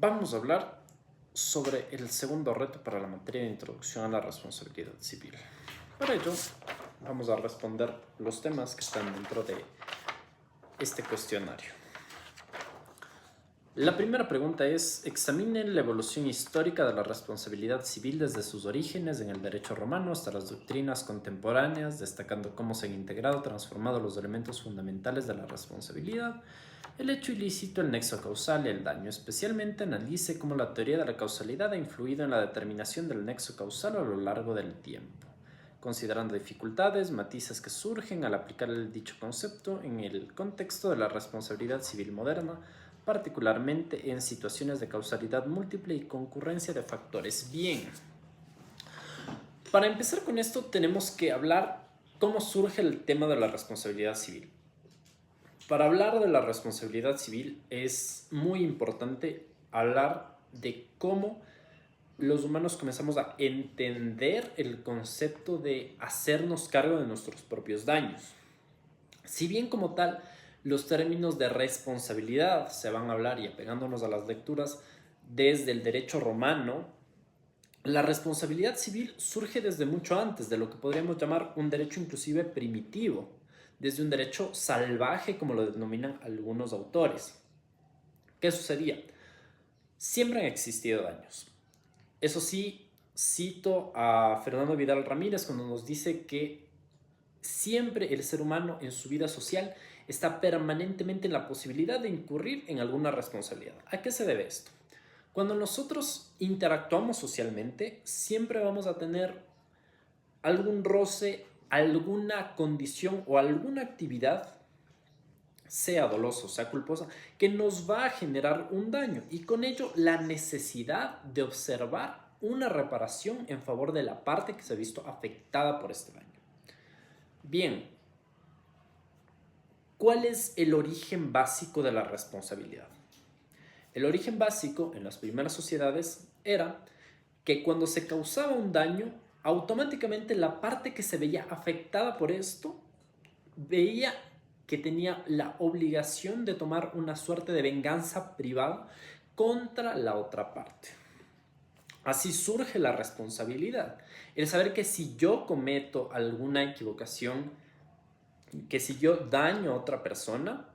Vamos a hablar sobre el segundo reto para la materia de introducción a la responsabilidad civil. Para ello, vamos a responder los temas que están dentro de este cuestionario. La primera pregunta es: examinen la evolución histórica de la responsabilidad civil desde sus orígenes en el derecho romano hasta las doctrinas contemporáneas, destacando cómo se han integrado, transformado los elementos fundamentales de la responsabilidad, el hecho ilícito, el nexo causal y el daño. Especialmente analice cómo la teoría de la causalidad ha influido en la determinación del nexo causal a lo largo del tiempo, considerando dificultades, matices que surgen al aplicar dicho concepto en el contexto de la responsabilidad civil moderna, particularmente en situaciones de causalidad múltiple y concurrencia de factores. Bien, para empezar con esto tenemos que hablar cómo surge el tema de la responsabilidad civil. Para hablar de la responsabilidad civil es muy importante hablar de cómo los humanos comenzamos a entender el concepto de hacernos cargo de nuestros propios daños. Si bien como tal los términos de responsabilidad se van a hablar, y apegándonos a las lecturas desde el derecho romano, la responsabilidad civil surge desde mucho antes de lo que podríamos llamar un derecho inclusive primitivo, desde un derecho salvaje, como lo denominan algunos autores. ¿Qué sucedía? Siempre han existido daños. Eso sí, cito a Fernando Vidal Ramírez cuando nos dice que siempre el ser humano en su vida social está permanentemente en la posibilidad de incurrir en alguna responsabilidad. ¿A qué se debe esto? Cuando nosotros interactuamos socialmente, siempre vamos a tener algún roce, alguna condición o alguna actividad, sea dolosa o sea culposa, que nos va a generar un daño, y con ello la necesidad de observar una reparación en favor de la parte que se ha visto afectada por este daño. Bien, ¿cuál es el origen básico de la responsabilidad? El origen básico en las primeras sociedades era que cuando se causaba un daño, automáticamente la parte que se veía afectada por esto veía que tenía la obligación de tomar una suerte de venganza privada contra la otra parte. Así surge la responsabilidad. El saber que si yo cometo alguna equivocación, que si yo daño a otra persona,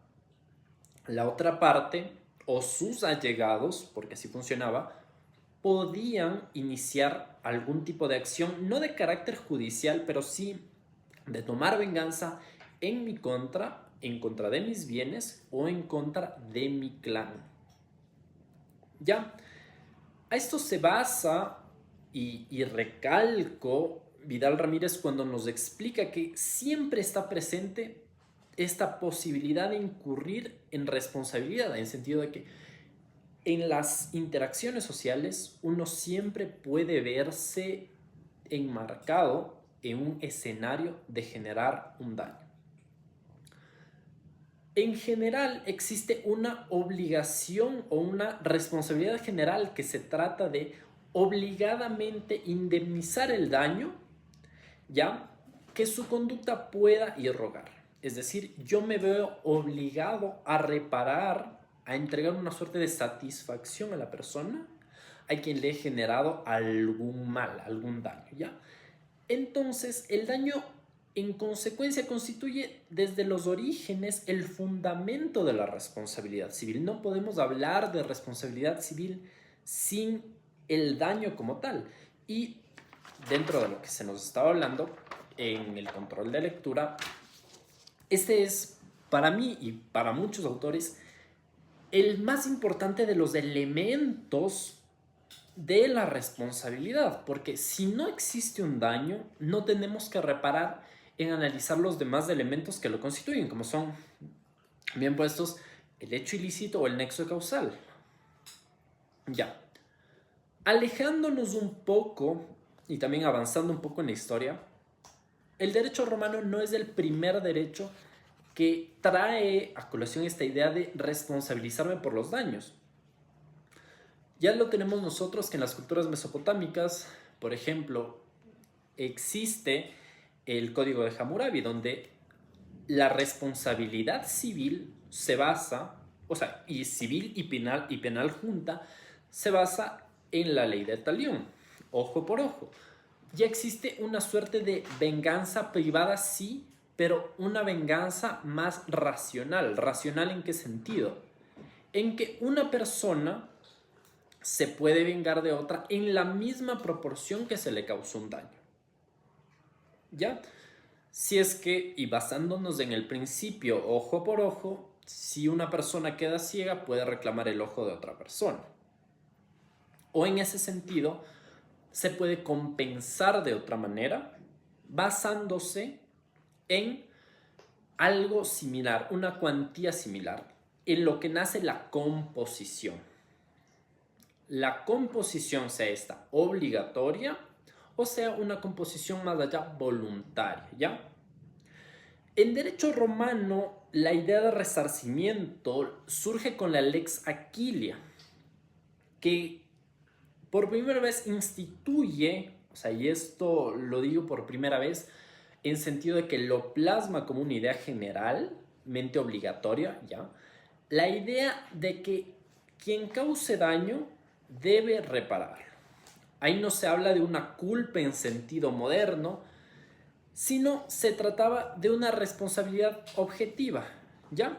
la otra parte o sus allegados, porque así funcionaba, podían iniciar algún tipo de acción, no de carácter judicial, pero sí de tomar venganza en contra de mis bienes o en contra de mi clan. ¿Ya? A esto se basa y recalco Vidal Ramírez cuando nos explica que siempre está presente esta posibilidad de incurrir en responsabilidad, en el sentido de que en las interacciones sociales uno siempre puede verse enmarcado en un escenario de generar un daño. En general existe una obligación o una responsabilidad general que se trata de obligadamente indemnizar el daño, ya que su conducta pueda irrogar. Es decir, yo me veo obligado a reparar, a entregar una suerte de satisfacción a la persona a quien le he generado algún mal, algún daño, ¿ya? Entonces, el daño en consecuencia constituye desde los orígenes el fundamento de la responsabilidad civil. No podemos hablar de responsabilidad civil sin el daño como tal. Y dentro de lo que se nos estaba hablando en el control de lectura, este es para mí y para muchos autores el más importante de los elementos de la responsabilidad, porque si no existe un daño, no tenemos que reparar en analizar los demás elementos que lo constituyen, como son, bien puestos, el hecho ilícito o el nexo causal. Ya, alejándonos un poco y también avanzando un poco en la historia, el derecho romano no es el primer derecho que trae a colación esta idea de responsabilizarme por los daños. Ya lo tenemos nosotros que en las culturas mesopotámicas, por ejemplo, existe el Código de Hammurabi, donde la responsabilidad civil se basa, o sea, y civil y penal junta, se basa en la ley de talión, ojo por ojo. Ya existe una suerte de venganza privada, sí, pero una venganza más racional. ¿Racional en qué sentido? En que una persona se puede vengar de otra en la misma proporción que se le causó un daño. ¿Ya? Si es que, y basándonos en el principio ojo por ojo, si una persona queda ciega, puede reclamar el ojo de otra persona. O en ese sentido, se puede compensar de otra manera basándose en algo similar, una cuantía similar, en lo que nace la composición. La composición, sea esta obligatoria o sea una composición más allá voluntaria, ¿ya? En derecho romano, la idea de resarcimiento surge con la Lex Aquilia, que por primera vez instituye, o sea, y esto lo digo por primera vez, en sentido de que lo plasma como una idea generalmente obligatoria, ¿ya? La idea de que quien cause daño debe reparar. Ahí no se habla de una culpa en sentido moderno, sino se trataba de una responsabilidad objetiva, ¿ya?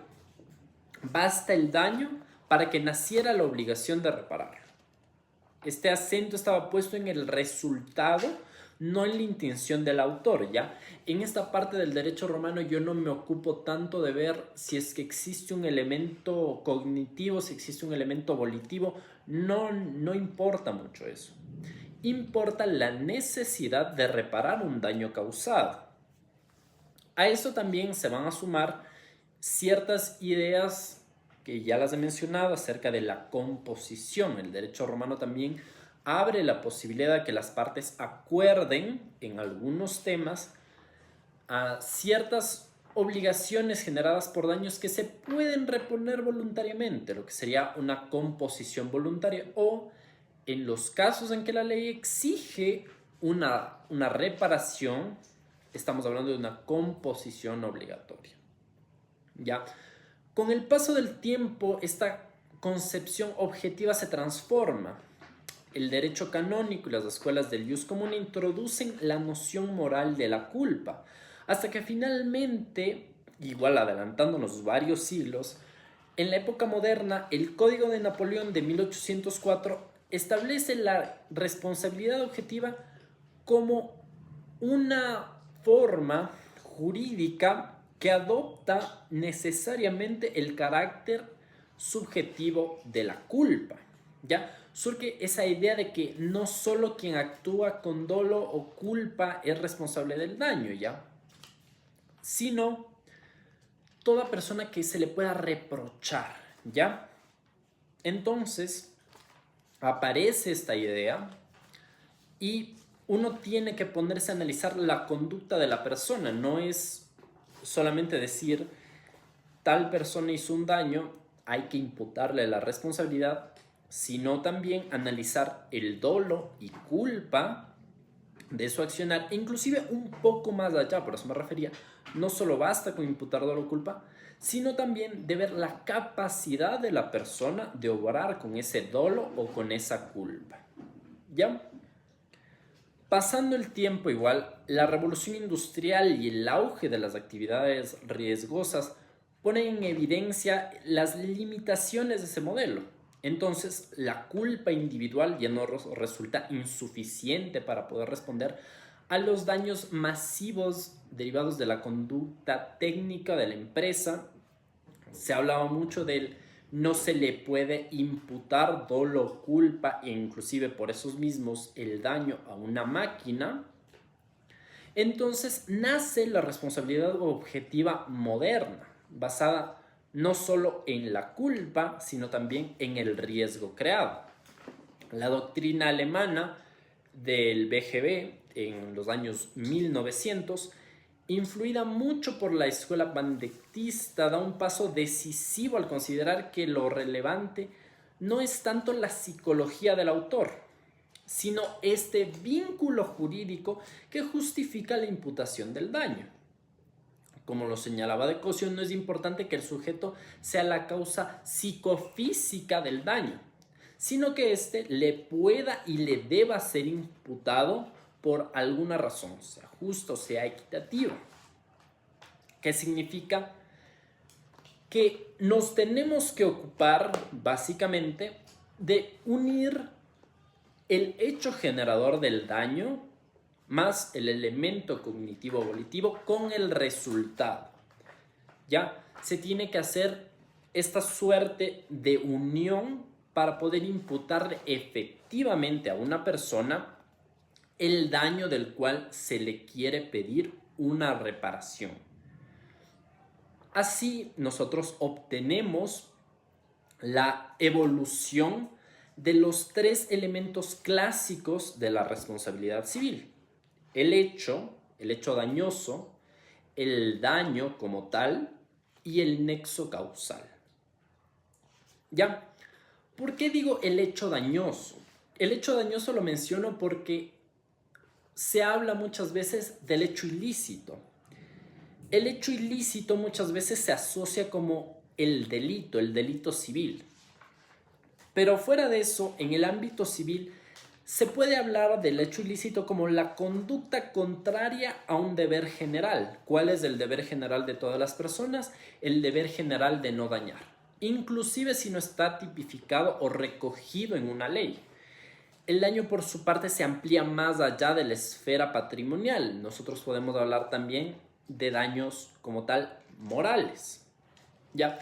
Basta el daño para que naciera la obligación de repararlo. Este acento estaba puesto en el resultado, no en la intención del autor, ¿ya? En esta parte del derecho romano yo no me ocupo tanto de ver si es que existe un elemento cognitivo, si existe un elemento volitivo, no importa mucho eso. Importa la necesidad de reparar un daño causado. A eso también se van a sumar ciertas ideas que ya las he mencionado acerca de la composición. El derecho romano también abre la posibilidad de que las partes acuerden en algunos temas a ciertas obligaciones generadas por daños que se pueden reponer voluntariamente, lo que sería una composición voluntaria, o en los casos en que la ley exige una reparación, estamos hablando de una composición obligatoria. ¿Ya? Con el paso del tiempo, esta concepción objetiva se transforma. El derecho canónico y las escuelas del jus comune introducen la noción moral de la culpa, hasta que finalmente, igual adelantándonos varios siglos, en la época moderna, el Código de Napoleón de 1804 establece la responsabilidad objetiva como una forma jurídica que adopta necesariamente el carácter subjetivo de la culpa, ¿ya? Surge esa idea de que no solo quien actúa con dolo o culpa es responsable del daño, ¿ya? Sino toda persona que se le pueda reprochar, ¿ya? Entonces, aparece esta idea y uno tiene que ponerse a analizar la conducta de la persona. No es solamente decir tal persona hizo un daño, hay que imputarle la responsabilidad, sino también analizar el dolo y culpa de su accionar, e inclusive un poco más allá, por eso me refería, no solo basta con imputar dolo o culpa, sino también de ver la capacidad de la persona de obrar con ese dolo o con esa culpa. ¿Ya? Pasando el tiempo igual, la revolución industrial y el auge de las actividades riesgosas ponen en evidencia las limitaciones de ese modelo. Entonces, la culpa individual ya no resulta insuficiente para poder responder a los daños masivos derivados de la conducta técnica de la empresa. Se hablaba mucho del no se le puede imputar dolo o culpa e inclusive por esos mismos el daño a una máquina. Entonces nace la responsabilidad objetiva moderna, basada no solo en la culpa, sino también en el riesgo creado. La doctrina alemana del BGB en los años 1900, influida mucho por la escuela bandectista, da un paso decisivo al considerar que lo relevante no es tanto la psicología del autor, sino este vínculo jurídico que justifica la imputación del daño. Como lo señalaba de Cossio, no es importante que el sujeto sea la causa psicofísica del daño, sino que éste le pueda y le deba ser imputado por alguna razón, sea justo, sea equitativa. ¿Qué significa? Que nos tenemos que ocupar básicamente de unir el hecho generador del daño más el elemento cognitivo volitivo con el resultado. Ya se tiene que hacer esta suerte de unión para poder imputarle efectivamente a una persona el daño del cual se le quiere pedir una reparación. Así nosotros obtenemos la evolución de los tres elementos clásicos de la responsabilidad civil. El hecho dañoso, el daño como tal y el nexo causal. ¿Ya? ¿Por qué digo el hecho dañoso? El hecho dañoso lo menciono porque se habla muchas veces del hecho ilícito. El hecho ilícito muchas veces se asocia como el delito civil. Pero fuera de eso, en el ámbito civil, se puede hablar del hecho ilícito como la conducta contraria a un deber general. ¿Cuál es el deber general de todas las personas? El deber general de no dañar, inclusive si no está tipificado o recogido en una ley. El daño, por su parte, se amplía más allá de la esfera patrimonial. Nosotros podemos hablar también de daños como tal morales. ¿Ya?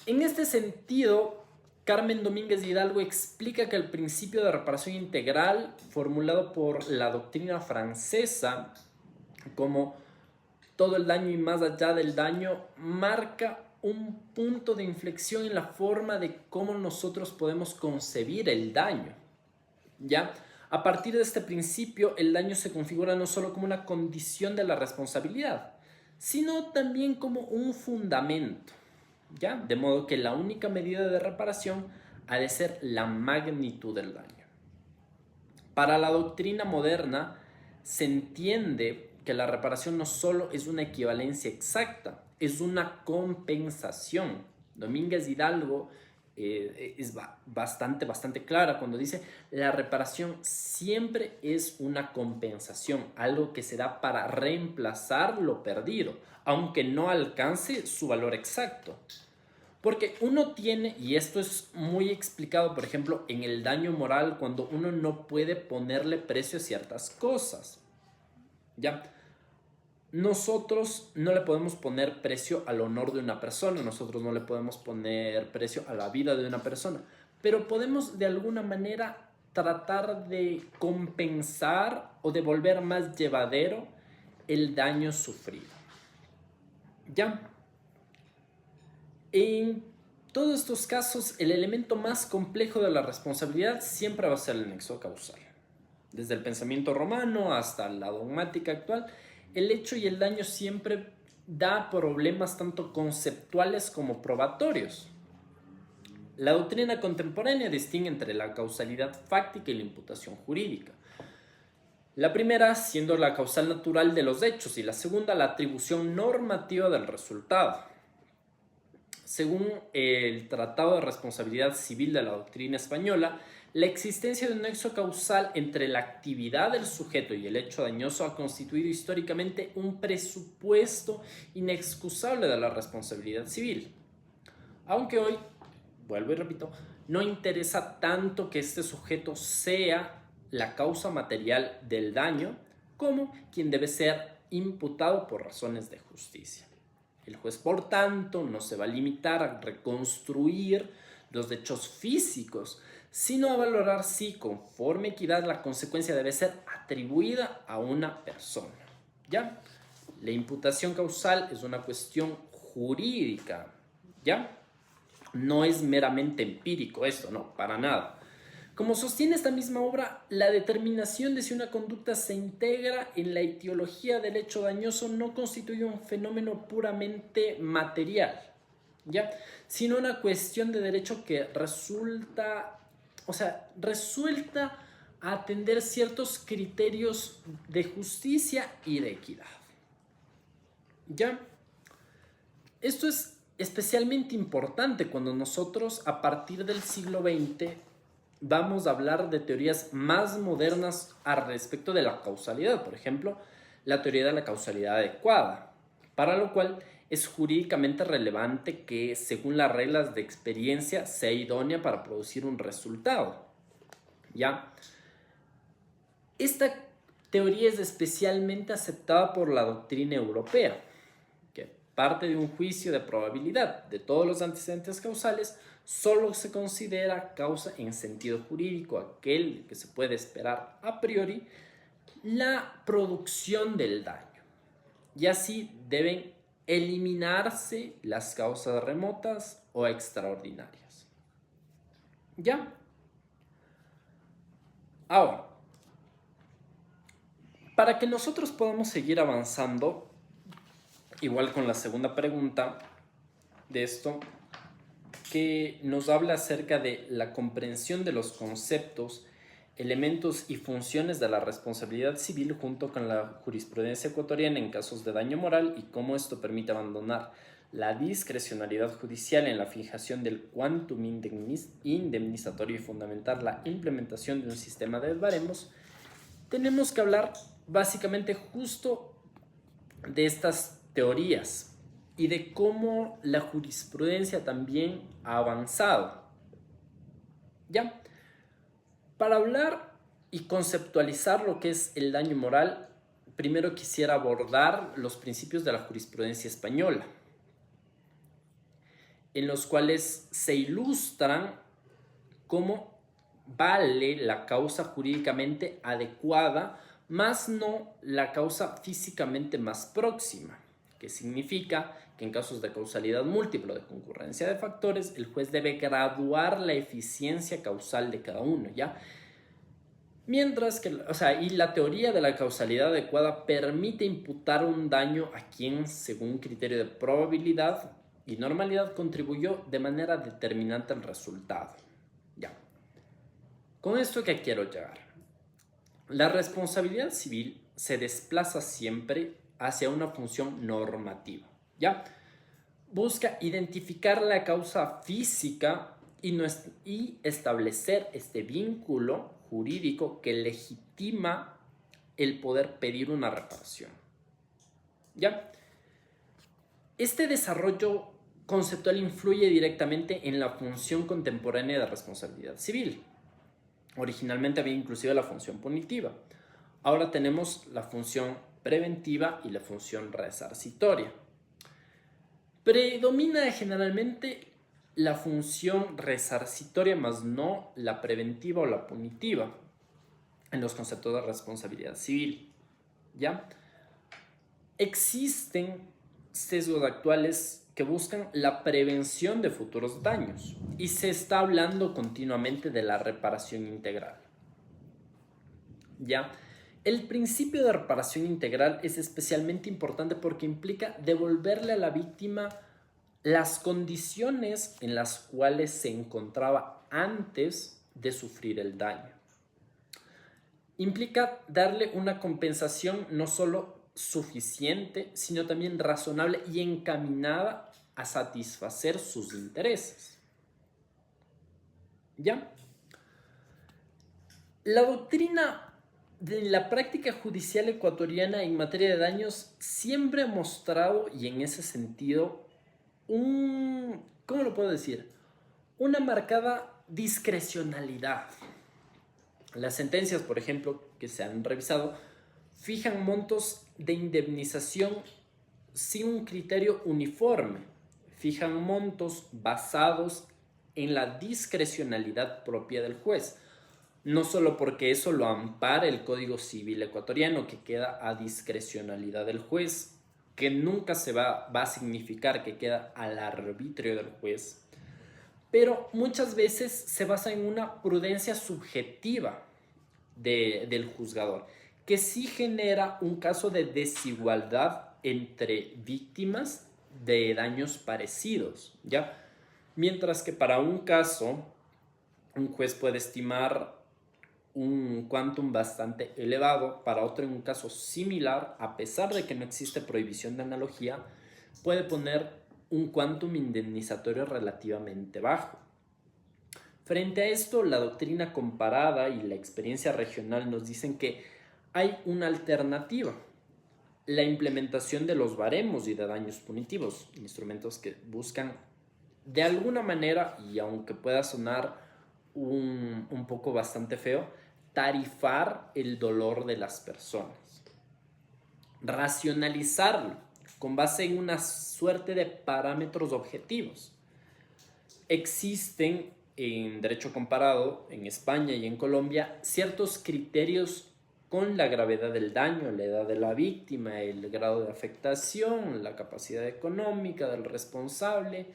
En este sentido, Carmen Domínguez de Hidalgo explica que el principio de reparación integral, formulado por la doctrina francesa como todo el daño y más allá del daño, marca un punto de inflexión en la forma de cómo nosotros podemos concebir el daño. ¿Ya? A partir de este principio, el daño se configura no solo como una condición de la responsabilidad, sino también como un fundamento. ¿Ya? De modo que la única medida de reparación ha de ser la magnitud del daño. Para la doctrina moderna se entiende que la reparación no solo es una equivalencia exacta, es una compensación. Domínguez Hidalgo es bastante clara cuando dice la reparación siempre es una compensación, algo que se da para reemplazar lo perdido, aunque no alcance su valor exacto. Porque uno tiene, y esto es muy explicado, por ejemplo, en el daño moral, cuando uno no puede ponerle precio a ciertas cosas. ¿Ya? Nosotros no le podemos poner precio al honor de una persona, nosotros no le podemos poner precio a la vida de una persona, pero podemos de alguna manera tratar de compensar o de volver más llevadero el daño sufrido. ¿Ya? En todos estos casos, el elemento más complejo de la responsabilidad siempre va a ser el nexo causal. Desde el pensamiento romano hasta la dogmática actual, el hecho y el daño siempre da problemas tanto conceptuales como probatorios. La doctrina contemporánea distingue entre la causalidad fáctica y la imputación jurídica. La primera siendo la causal natural de los hechos y la segunda la atribución normativa del resultado. Según el Tratado de Responsabilidad Civil de la doctrina española, la existencia de un nexo causal entre la actividad del sujeto y el hecho dañoso ha constituido históricamente un presupuesto inexcusable de la responsabilidad civil. Aunque hoy, vuelvo y repito, no interesa tanto que este sujeto sea la causa material del daño como quien debe ser imputado por razones de justicia. El juez, por tanto, no se va a limitar a reconstruir los hechos físicos, sino a valorar si, conforme equidad, la consecuencia debe ser atribuida a una persona. ¿Ya? La imputación causal es una cuestión jurídica. ¿Ya? No es meramente empírico esto, no, para nada. Como sostiene esta misma obra, la determinación de si una conducta se integra en la etiología del hecho dañoso no constituye un fenómeno puramente material, ¿ya? Sino una cuestión de derecho que resulta a atender ciertos criterios de justicia y de equidad. ¿Ya? Esto es especialmente importante cuando nosotros, a partir del siglo XX, vamos a hablar de teorías más modernas al respecto de la causalidad. Por ejemplo, la teoría de la causalidad adecuada, para lo cual es jurídicamente relevante que, según las reglas de experiencia, sea idónea para producir un resultado. ¿Ya? Esta teoría es especialmente aceptada por la doctrina europea, que parte de un juicio de probabilidad de todos los antecedentes causales. Solo se considera causa en sentido jurídico aquel que se puede esperar a priori la producción del daño, y así deben eliminarse las causas remotas o extraordinarias. ¿Ya? Ahora, para que nosotros podamos seguir avanzando, igual con la segunda pregunta de esto, que nos habla acerca de la comprensión de los conceptos, elementos y funciones de la responsabilidad civil junto con la jurisprudencia ecuatoriana en casos de daño moral y cómo esto permite abandonar la discrecionalidad judicial en la fijación del quantum indemnizatorio y fundamentar la implementación de un sistema de baremos. Tenemos que hablar básicamente justo de estas teorías y de cómo la jurisprudencia también ha avanzado. ¿Ya? Para hablar y conceptualizar lo que es el daño moral, primero quisiera abordar los principios de la jurisprudencia española, en los cuales se ilustran cómo vale la causa jurídicamente adecuada, más no la causa físicamente más próxima, que significa que en casos de causalidad múltiple o de concurrencia de factores, el juez debe graduar la eficiencia causal de cada uno, ¿ya? Mientras que, y la teoría de la causalidad adecuada permite imputar un daño a quien, según criterio de probabilidad y normalidad, contribuyó de manera determinante al resultado. Ya. ¿Con esto qué quiero llegar? La responsabilidad civil se desplaza siempre hacia una función normativa, ¿ya? Busca identificar la causa física y establecer este vínculo jurídico que legitima el poder pedir una reparación, ¿ya? Este desarrollo conceptual influye directamente en la función contemporánea de responsabilidad civil. Originalmente había inclusive la función punitiva. Ahora tenemos la función preventiva y la función resarcitoria. Predomina generalmente la función resarcitoria, más no la preventiva o la punitiva en los conceptos de responsabilidad civil. ¿Ya? Existen sesgos actuales que buscan la prevención de futuros daños y se está hablando continuamente de la reparación integral. ¿Ya? El principio de reparación integral es especialmente importante porque implica devolverle a la víctima las condiciones en las cuales se encontraba antes de sufrir el daño. Implica darle una compensación no solo suficiente, sino también razonable y encaminada a satisfacer sus intereses. ¿Ya? La doctrina de la práctica judicial ecuatoriana en materia de daños siempre ha mostrado, y en ese sentido, ¿cómo lo puedo decir? Una marcada discrecionalidad. Las sentencias, por ejemplo, que se han revisado, fijan montos de indemnización sin un criterio uniforme. Fijan montos basados en la discrecionalidad propia del juez. No solo porque eso lo ampara el Código Civil ecuatoriano, que queda a discrecionalidad del juez, que nunca va a significar que queda al arbitrio del juez, pero muchas veces se basa en una prudencia subjetiva del juzgador, que sí genera un caso de desigualdad entre víctimas de daños parecidos, ¿ya? Mientras que para un caso, un juez puede estimar un quantum bastante elevado, para otro en un caso similar, a pesar de que no existe prohibición de analogía, puede poner un quantum indemnizatorio relativamente bajo. Frente a esto, la doctrina comparada y la experiencia regional nos dicen que hay una alternativa: la implementación de los baremos y de daños punitivos, instrumentos que buscan de alguna manera, y aunque pueda sonar un poco bastante feo, tarifar el dolor de las personas, racionalizarlo con base en una suerte de parámetros objetivos. Existen en derecho comparado, en España y en Colombia, ciertos criterios con la gravedad del daño, la edad de la víctima, el grado de afectación, la capacidad económica del responsable,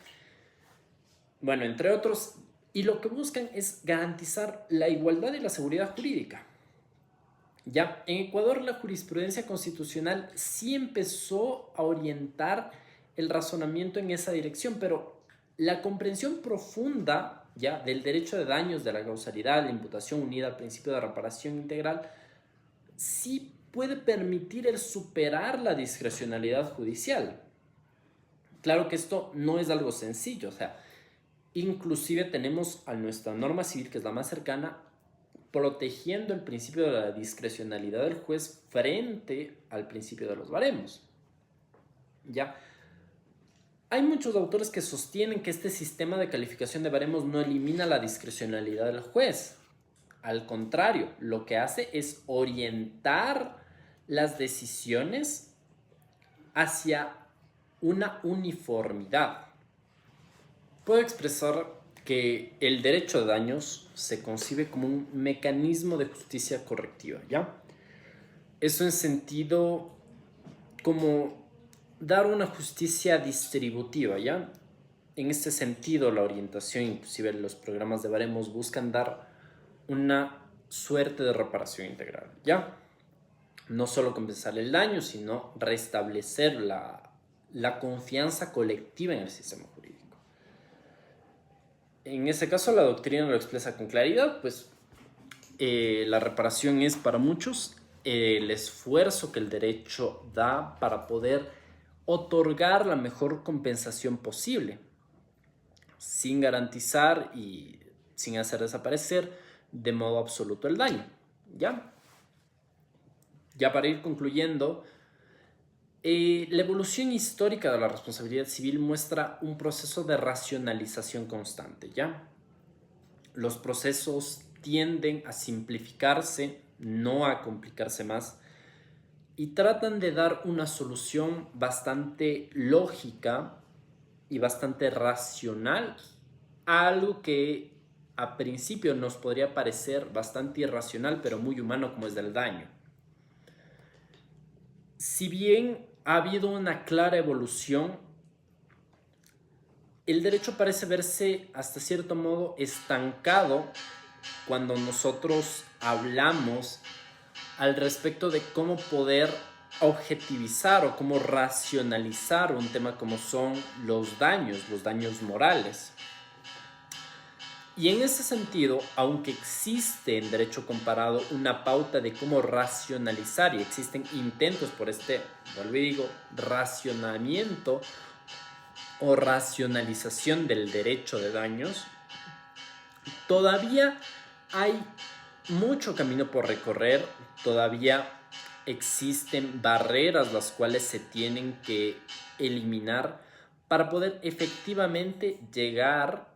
bueno, entre otros, y lo que buscan es garantizar la igualdad y la seguridad jurídica. Ya, en Ecuador la jurisprudencia constitucional sí empezó a orientar el razonamiento en esa dirección, pero la comprensión profunda ya del derecho de daños, de la causalidad, la imputación unida al principio de reparación integral, sí puede permitir el superar la discrecionalidad judicial. Claro que esto no es algo sencillo, o sea, inclusive tenemos a nuestra norma civil, que es la más cercana, protegiendo el principio de la discrecionalidad del juez frente al principio de los baremos. ¿Ya? Hay muchos autores que sostienen que este sistema de calificación de baremos no elimina la discrecionalidad del juez. Al contrario, lo que hace es orientar las decisiones hacia una uniformidad. Puedo expresar que el derecho de daños se concibe como un mecanismo de justicia correctiva, ¿ya? Eso en sentido como dar una justicia distributiva, ¿ya? En este sentido, la orientación, inclusive los programas de baremos, buscan dar una suerte de reparación integral, ¿ya? No solo compensar el daño, sino restablecer la confianza colectiva en el sistema jurídico. En ese caso, la doctrina lo expresa con claridad, pues la reparación es para muchos el esfuerzo que el derecho da para poder otorgar la mejor compensación posible, sin garantizar y sin hacer desaparecer de modo absoluto el daño. ¿Ya? Ya para ir concluyendo, la evolución histórica de la responsabilidad civil muestra un proceso de racionalización constante, ¿ya? Los procesos tienden a simplificarse, no a complicarse más, y tratan de dar una solución bastante lógica y bastante racional a algo que a principio nos podría parecer bastante irracional, pero muy humano, como es el daño. Si bien ha habido una clara evolución, el derecho parece verse hasta cierto modo estancado cuando nosotros hablamos al respecto de cómo poder objetivizar o cómo racionalizar un tema como son los daños morales. Y en ese sentido, aunque existe en derecho comparado una pauta de cómo racionalizar y existen intentos por este, vuelvo y digo, racionamiento o racionalización del derecho de daños, todavía hay mucho camino por recorrer, todavía existen barreras las cuales se tienen que eliminar para poder efectivamente llegar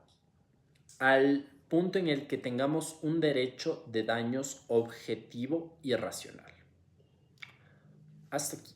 al punto en el que tengamos un derecho de daños objetivo y racional. Hasta aquí.